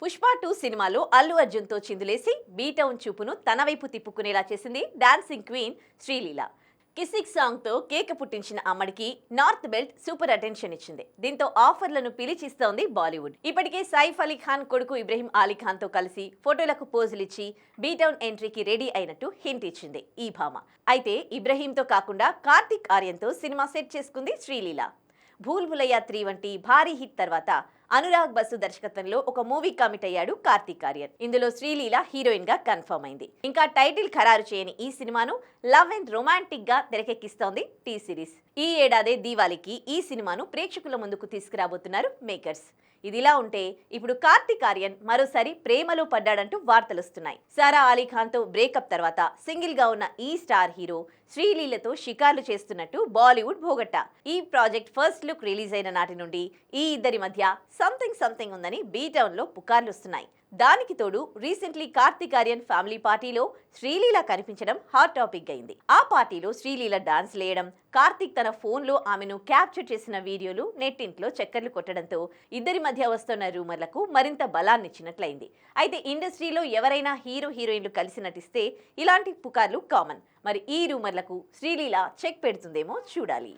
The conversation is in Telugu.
పుష్ప 2 సినిమాలో అల్లు అర్జున్తో చిందులేసి బీటౌన్ చూపును తన వైపు తిప్పుకునేలా చేసింది డాన్సింగ్ క్వీన్ శ్రీలీల. కిసిక్ సాంగ్తో కేక పుట్టించిన అమ్మడికి నార్త్ బెల్ట్ సూపర్ అటెన్షన్ ఇచ్చింది. దీంతో ఆఫర్లను పిలిచిస్తోంది బాలీవుడ్. ఇప్పటికే సైఫ్ అలీ ఖాన్ కొడుకు ఇబ్రహీం అలీ ఖాన్తో కలిసి ఫోటోలకు పోజులిచ్చి బీటౌన్ ఎంట్రీకి రెడీ అయినట్టు హింట్ ఇచ్చింది ఈ భామ. అయితే ఇబ్రహీంతో కాకుండా కార్తిక్ ఆర్యన్తో సినిమా సెట్ చేసుకుంది శ్రీలీల. భూల్ భులయ్యా 3 వంటి భారీ హిట్ తర్వాత అనురాగ్ బసు దర్శకత్వంలో ఒక మూవీ కమిట్ అయ్యాడు కార్తిక్ ఆర్యన్. ఇందులో శ్రీలీల హీరోయిన్ గా కన్ఫర్మ్ అయింది. ఇంకా టైటిల్ ఖరారు చేయని ఈ సినిమాను లవ్ అండ్ రొమాంటిక్ గా తెరకెక్కిస్తోంది టీ సిరీస్. ఈ ఏడాది దీవాళికి ఈ సినిమాను ప్రేక్షకుల ముందుకు తీసుకురాబోతున్నారు మేకర్స్. ఇదిలా ఉంటే ఇప్పుడు కార్తిక్ ఆర్యన్ మరోసారి ప్రేమలో పడ్డాడంటూ వార్తలొస్తున్నాయి. సారా అలీ ఖాన్ తో బ్రేకప్ తర్వాత సింగిల్ గా ఉన్న ఈ స్టార్ హీరో శ్రీలీలతో షికార్లు చేస్తున్నట్టు బాలీవుడ్ భోగట్టా. ఈ ప్రాజెక్ట్ ఫస్ట్ లుక్ రిలీజ్ అయిన నాటి నుండి ఈ ఇద్దరి మధ్య సంథింగ్ ఉందని బీటౌన్ లో పుకార్లు వస్తున్నాయి. దానికి తోడు రీసెంట్లీ కార్తిక్ ఆర్యన్ ఫ్యామిలీ పార్టీలో శ్రీలీల కనిపించడం హాట్ టాపిక్ అయింది. ఆ పార్టీలో శ్రీలీల డాన్స్ లేయడం, కార్తిక్ తన ఫోన్లో ఆమెను క్యాప్చర్ చేసిన వీడియోలు నెట్టింట్లో చక్కర్లు కొట్టడంతో ఇద్దరి మధ్య వస్తున్న రూమర్లకు మరింత బలాన్నిచ్చినట్లయింది. అయితే ఇండస్ట్రీలో ఎవరైనా హీరోయిన్లు కలిసి నటిస్తే ఇలాంటి పుకార్లు కామన్. మరి ఈ రూమర్లకు శ్రీలీల చెక్ పెడుతుందేమో చూడాలి.